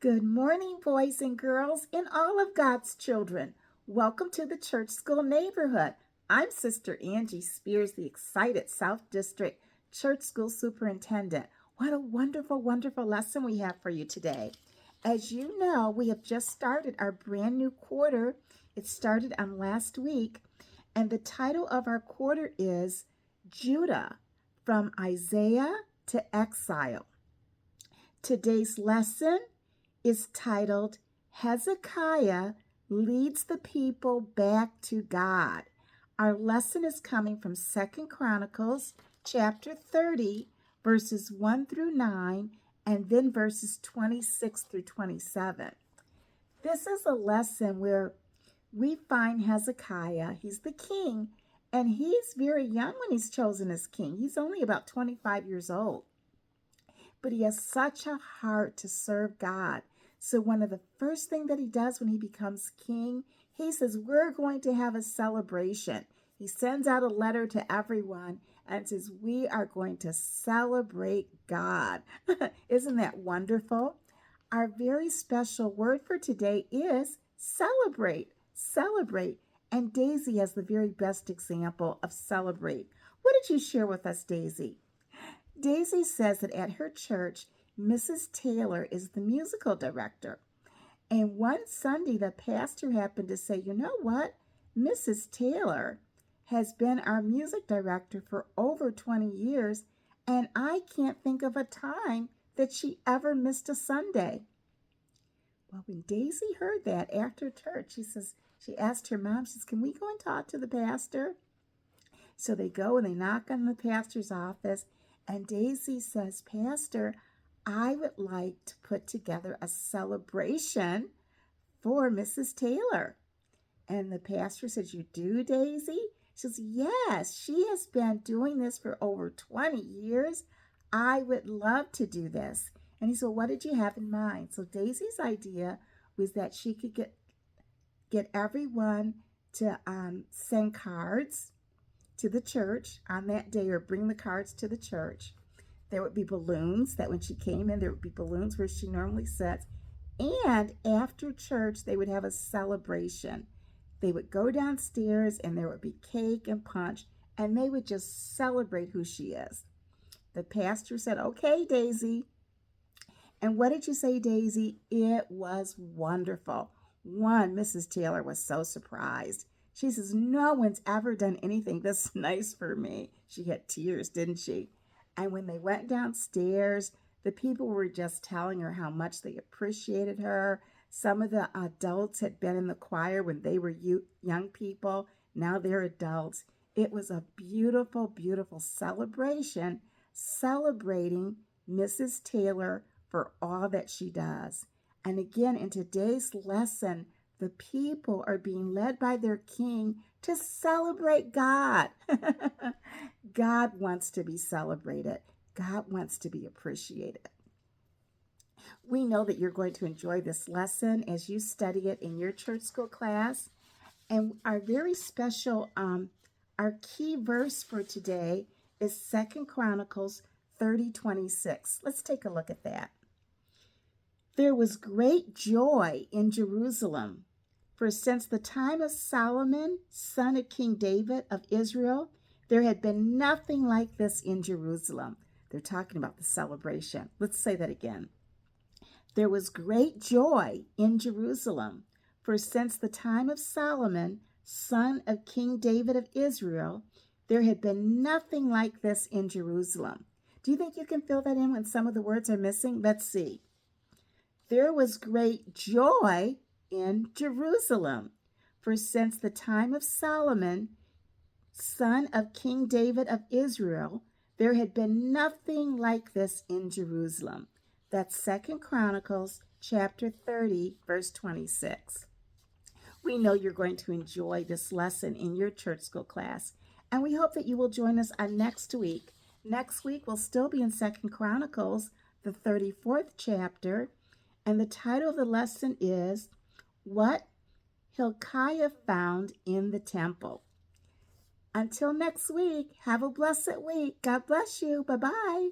Good morning, boys and girls, and all of God's children. Welcome to the Church School Neighborhood. I'm Sister Angie Spears, the excited South District Church School Superintendent. What a wonderful, wonderful lesson we have for you today. As you know, we have just started our brand new quarter. It started on last week, and the title of our quarter is Judah, from Isaiah to Exile. Today's lesson is titled Hezekiah Leads the People Back to God. Our lesson is coming from 2 Chronicles chapter 30, verses 1 through 9, and then verses 26 through 27. This is a lesson where we find Hezekiah. He's the king, and he's very young when he's chosen as king. He's only about 25 years old. But he has such a heart to serve God. So one of the first things that he does when he becomes king, he says, we're going to have a celebration. He sends out a letter to everyone and says, we are going to celebrate God. Isn't that wonderful? Our very special word for today is celebrate. Celebrate. And Daisy has the very best example of celebrate. What did you share with us, Daisy? Daisy says that at her church, Mrs. Taylor is the musical director. And one Sunday, the pastor happened to say, you know what? Mrs. Taylor has been our music director for over 20 years, and I can't think of a time that she ever missed a Sunday. Well, when Daisy heard that after church, she asked her mom, she says, can we go and talk to the pastor? So they go and they knock on the pastor's office, and Daisy says, Pastor, I would like to put together a celebration for Mrs. Taylor. And the pastor says, you do, Daisy? She says, yes, she has been doing this for over 20 years. I would love to do this. And he said, what did you have in mind? So Daisy's idea was that she could get everyone to send cards to the church on that day, or bring the cards to the church. There would be balloons, that when she came in, there would be balloons where she normally sits. And after church, they would have a celebration. They would go downstairs and there would be cake and punch, and they would just celebrate who she is. The pastor said, okay, Daisy. And what did you say, Daisy? It was wonderful. Mrs. Taylor was so surprised. She says, no one's ever done anything this nice for me. She had tears, didn't she? And when they went downstairs, the people were just telling her how much they appreciated her. Some of the adults had been in the choir when they were young people. Now they're adults. It was a beautiful, beautiful celebration, celebrating Mrs. Taylor for all that she does. And again, in today's lesson, the people are being led by their king to celebrate God. God wants to be celebrated. God wants to be appreciated. We know that you're going to enjoy this lesson as you study it in your church school class. And our very special, our key verse for today is 2 Chronicles 30:26. Let's take a look at that. There was great joy in Jerusalem, for since the time of Solomon, son of King David of Israel, there had been nothing like this in Jerusalem. They're talking about the celebration. Let's say that again. There was great joy in Jerusalem, for since the time of Solomon, son of King David of Israel, there had been nothing like this in Jerusalem. Do you think you can fill that in when some of the words are missing? Let's see. There was great joy in Jerusalem, for since the time of Solomon, son of King David of Israel, there had been nothing like this in Jerusalem. That's 2 Chronicles chapter 30, verse 26. We know you're going to enjoy this lesson in your church school class, and we hope that you will join us on next week. Next week, we'll still be in 2 Chronicles, the 34th chapter, and the title of the lesson is What Hilkiah Found in the Temple. Until next week, have a blessed week. God bless you. Bye-bye.